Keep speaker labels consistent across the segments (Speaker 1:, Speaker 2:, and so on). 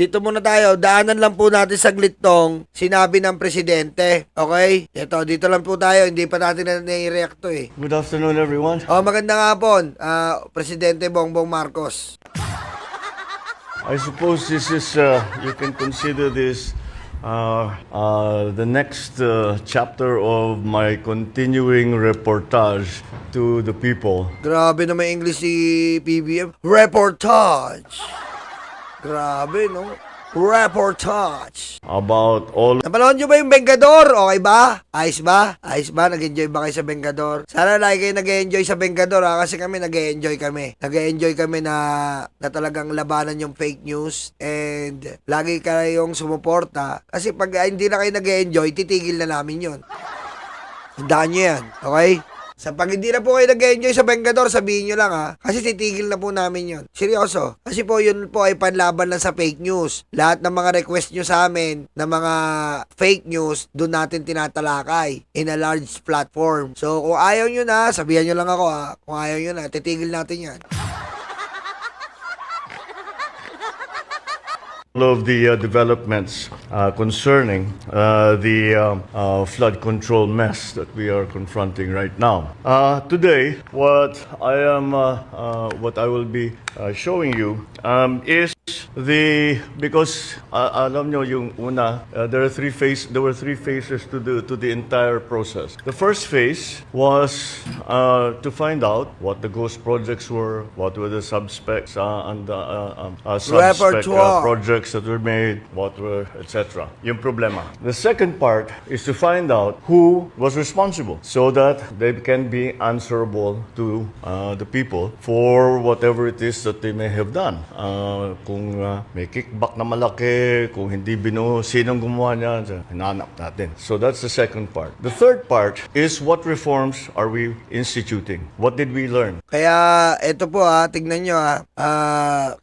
Speaker 1: Dito muna tayo. Daanan lang po natin saglit tong sinabi ng presidente. Okay? Dito lang po tayo. Hindi pa natin na-react to eh.
Speaker 2: Good afternoon, everyone.
Speaker 1: Magandang hapon, Presidente Bongbong Marcos.
Speaker 2: I suppose this is, you can consider this the next chapter of my continuing reportage to the people.
Speaker 1: Grabe naman English si PBM. Reportage. Grabe, no? Reportage.
Speaker 2: About all
Speaker 1: Napanood nyo ba yung Vengador? Okay ba? Ayos ba? Ayos ba? Nag-enjoy ba kayo sa Vengador? Sana lagi kayo nag-enjoy sa Vengador ha? Kasi kami nag-enjoy kami. Nag-enjoy kami na talagang labanan yung fake news and lagi kayong sumuporta. Kasi pag hindi na kayo nag-enjoy, titigil na namin yun. Tandaan nyo yan. Okay? Sa pag hindi na po kayo nag-enjoy sa Vengador, sabihin nyo lang ha. Kasi titigil na po namin yun. Seryoso. Kasi po yun po ay panlaban lang sa fake news. Lahat ng mga request nyo sa amin na mga fake news, doon natin tinatalakay in a large platform. So kung ayaw nyo na, sabihan nyo lang ako ha. Kung ayaw nyo na, titigil natin yan.
Speaker 2: of the developments concerning the flood control mess that we are confronting right now. Today, what I will be showing you is because alam nyo yung una, there were three phases to the entire process. The first phase was to find out what the ghost projects were, what were the subspecs and subspec projects that were made, what were, etc. Yung problema. The second part is to find out who was responsible so that they can be answerable to the people for whatever it is that they may have done. Kung may kickback na malaki, kung hindi binuo, sinong gumawa niyan, hinahanap natin. So that's the second part. The third part is what reforms are we instituting? What did we learn?
Speaker 1: Kaya ito po tignan nyo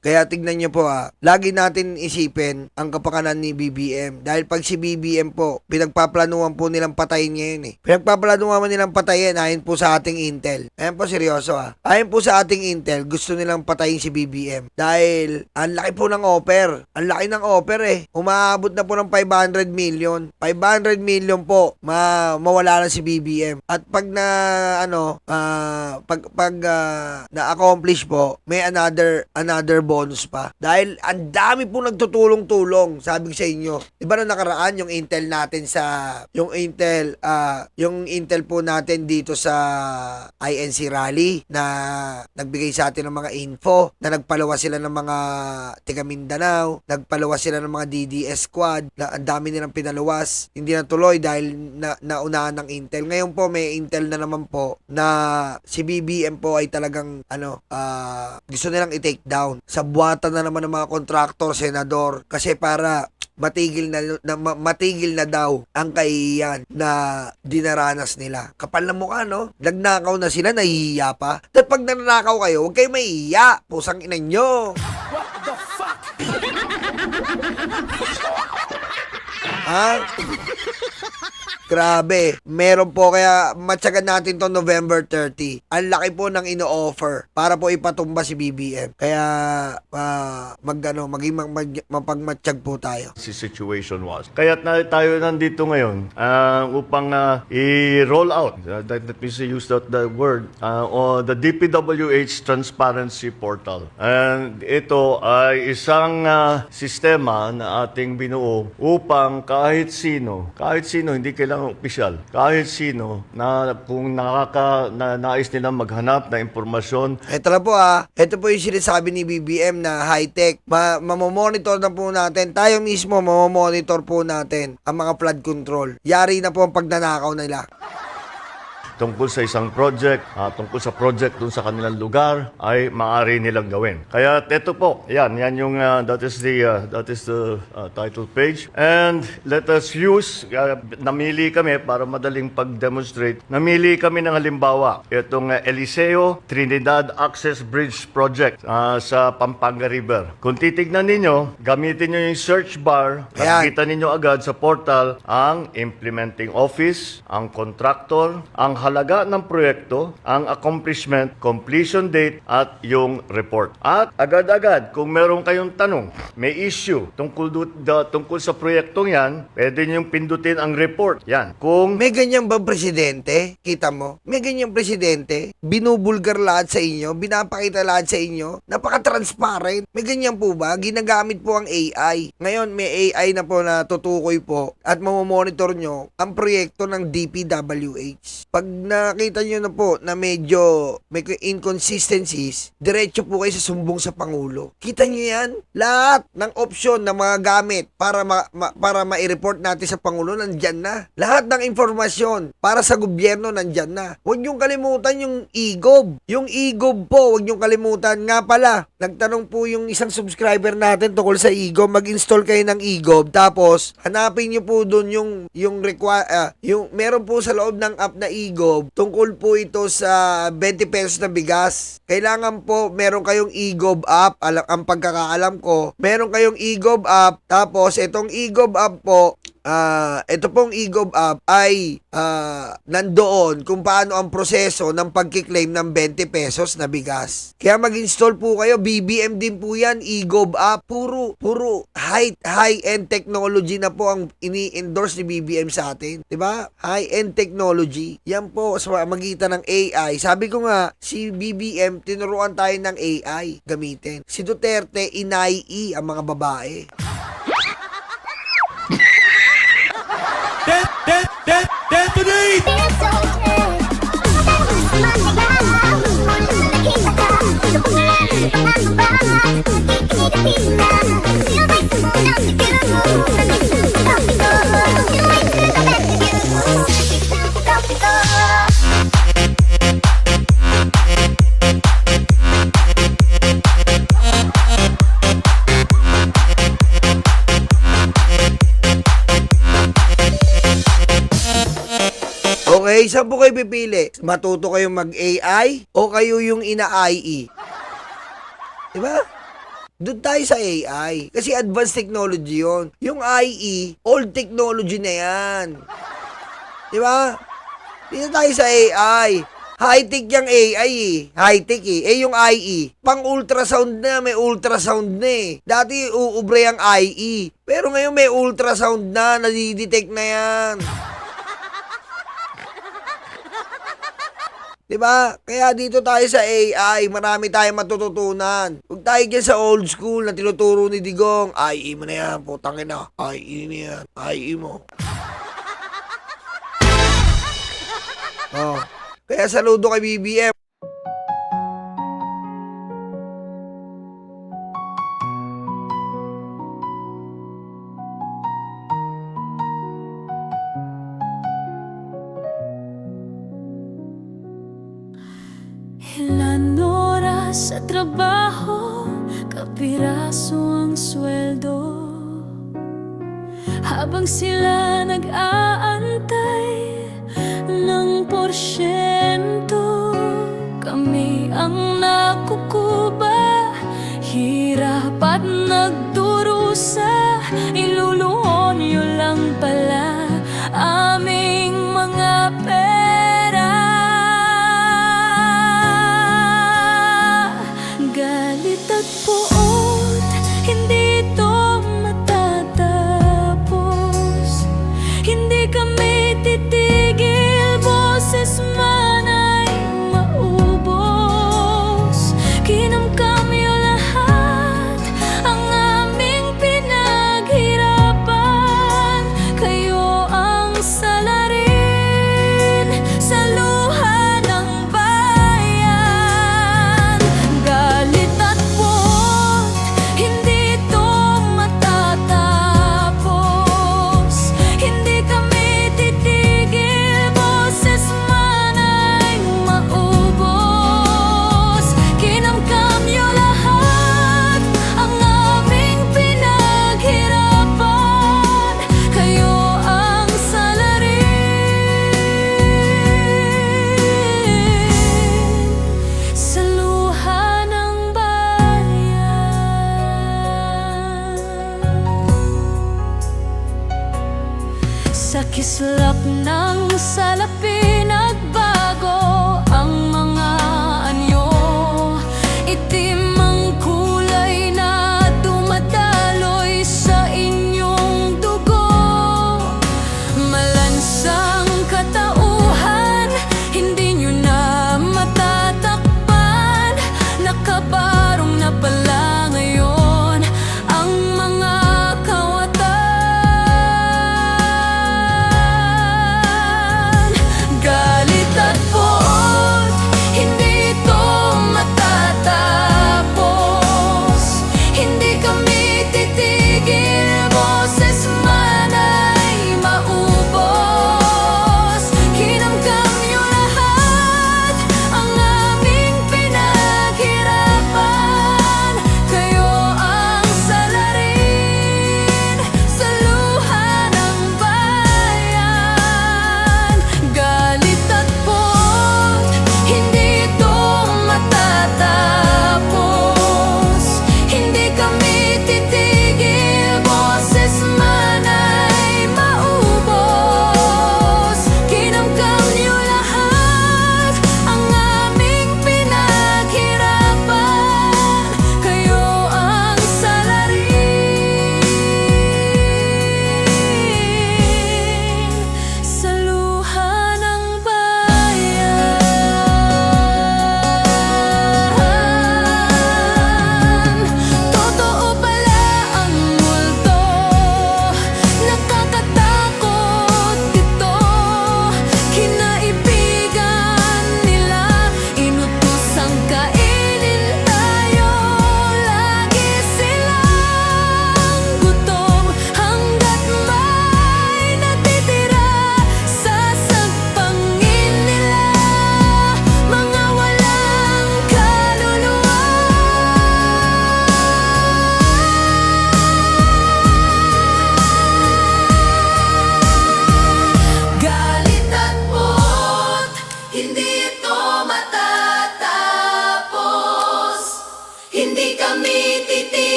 Speaker 1: kaya tignan nyo po lagi natin isipin ang kapakanan ni BBM. Dahil pag si BBM po, pinagpaplanuhan po nilang patayin ngayon eh. Pinagpaplanuhan nilang patayin ayon po sa ating intel. Ayan po seryoso Ayon po sa ating intel, gusto nilang patayin si BBM. Dahil ang laki po ng offer. Ang laki ng offer eh. Umaabot na po ng 500 million. 500 million po mawala na si BBM. At pag na-accomplish po, may another bonus pa. Dahil ang dami po nagtutulong-tulong, sabi ko sa inyo. Diba na nakaraan yung intel natin yung intel po natin dito sa INC rally na nagbigay sa atin ng mga info na nagpalawas sila ng mga tiga Mindanao, nagpalawas sila ng mga DDS squad, na ang dami nilang pinaluwas. Hindi na tuloy dahil naunahan ng intel. Ngayon po may intel na naman po na si BBM po ay talagang gusto nilang i-take down. Sa buwatan na naman ng mga kontraktor, senador, kasi para matigil na daw ang kaiyan na dinaranas nila. Kapal na mukha, no? Nagnakaw na sila, nahihiya pa. At pag nanakaw kayo, huwag kayo mahihiya. Pusang ina nyo. What the fuck? Grabe. Meron po kaya matyagan natin to November 30. Ang laki po ng ino-offer para po ipatumba si BBM. Kaya mapagmatsyag po tayo.
Speaker 2: Si situation was. Kaya tayo nandito ngayon upang i-roll out, let me use that the word, the DPWH Transparency Portal. And ito ay isang sistema na ating binuo upang kahit sino, hindi kailangan opisyal, kahit sino na kung nais nilang maghanap na impormasyon.
Speaker 1: Ito lang po ito po yung sinasabi ni BBM na high-tech. Mamomonitor na po natin. Tayo mismo mamomonitor po natin ang mga flood control. Yari na po ang pagnanakaw nila.
Speaker 2: Tungkol sa isang project, tungkol sa project dun sa kanilang lugar, ay maaari nilang gawin. Kaya ito po, yan yung, that is the title page. And let us use, namili kami para madaling pag-demonstrate, namili kami ng halimbawa, itong Eliseo Trinidad Access Bridge Project sa Pampanga River. Kung titignan ninyo, gamitin nyo yung search bar, nakikita ninyo agad sa portal ang implementing office, ang contractor, ang kahalaga ng proyekto, ang accomplishment, completion date at yung report. At agad-agad, kung meron kayong tanong, may issue tungkol sa proyektong yan, pwede niyong pindutin ang report. Yan. Kung
Speaker 1: May ganyan ba presidente? Kita mo? May ganyan presidente? Binubulgar lahat sa inyo? Binapakita lahat sa inyo? Napaka-transparent. May ganyan po ba? Ginagamit po ang AI. Ngayon, may AI na po na tutukoy po at mamomonitor nyo ang proyekto ng DPWH. Pag nakita nyo na po na medyo may inconsistencies, diretso po kayo sa sumbong sa Pangulo. Kita nyo yan? Lahat ng opsyon na mga gamit para ma-report natin sa Pangulo, nandyan na. Lahat ng informasyon para sa gobyerno, nandyan na. Huwag niyong kalimutan yung e-gov. Yung e-gov po, huwag niyong kalimutan. Nga pala, nagtanong po yung isang subscriber natin tungkol sa e-gov. Mag-install kayo ng e-gov. Tapos, hanapin niyo po doon yung meron po sa loob ng app na e-gov. Tungkol po ito sa 20 pesos na bigas. Kailangan po, meron kayong e-gov app. Ang pagkakaalam ko, meron kayong e-gov app. Tapos, itong e-gov app po, ito pong e-gov app ay nandoon kung paano ang proseso ng pagkiklaim ng 20 pesos na bigas. Kaya mag-install po kayo. BBM din po yan, e-gov app. Puro high-end technology na po ang ini-endorse ni BBM sa atin. Diba? High-end technology. Yan po sa magitan ng AI. Sabi ko nga, si BBM, tinuruan tayo ng AI gamitin. Si Duterte, inai ang mga babae.
Speaker 3: Detonate!
Speaker 1: Okay, saan po kayo pipili? Matuto kayong mag-AI o kayo yung ina-IE? Diba? Doon tayo sa AI. Kasi advanced technology yon. Yung IE, old technology na yan. Diba? Dito tayo sa AI. High-tech yung AI eh. High-tech eh. Yung IE, pang-ultrasound na, may ultrasound na eh. Dati uubre ang IE. Pero ngayon may ultrasound na, nadidetect na yan. Diba? Kaya dito tayo sa AI, marami tayong matututunan. Huwag tayo dyan sa old school na tinuturo ni Digong. IE mo na yan, putang ina. IE na yan. IE mo. Oh. Kaya saludo kay BBM.
Speaker 3: Ilan oras sa trabaho, kapiraso ang sweldo. Habang sila nag-aantay ng porsyento, kami ang nakukuba, hirap at nagdurusa. Iluluhon nyo lang pala aming mga pera. Galit at puot, hindi ito matatapos. Hindi kami titigil, boses man ay maubos. Kinamkam nyo lahat ang aming pinaghirapan. Kayo ang salarin sa luha ng bayan. Galit at puot, hindi ito matatapos. Hindi kami titigil, boses man ay maubos. Kinamkam nyo lahat ang aming pinaghirapan. Kayo ang salarin sa luha ng bayan. Sa kislap ng salapi nagbago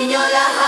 Speaker 3: ninyo lahat.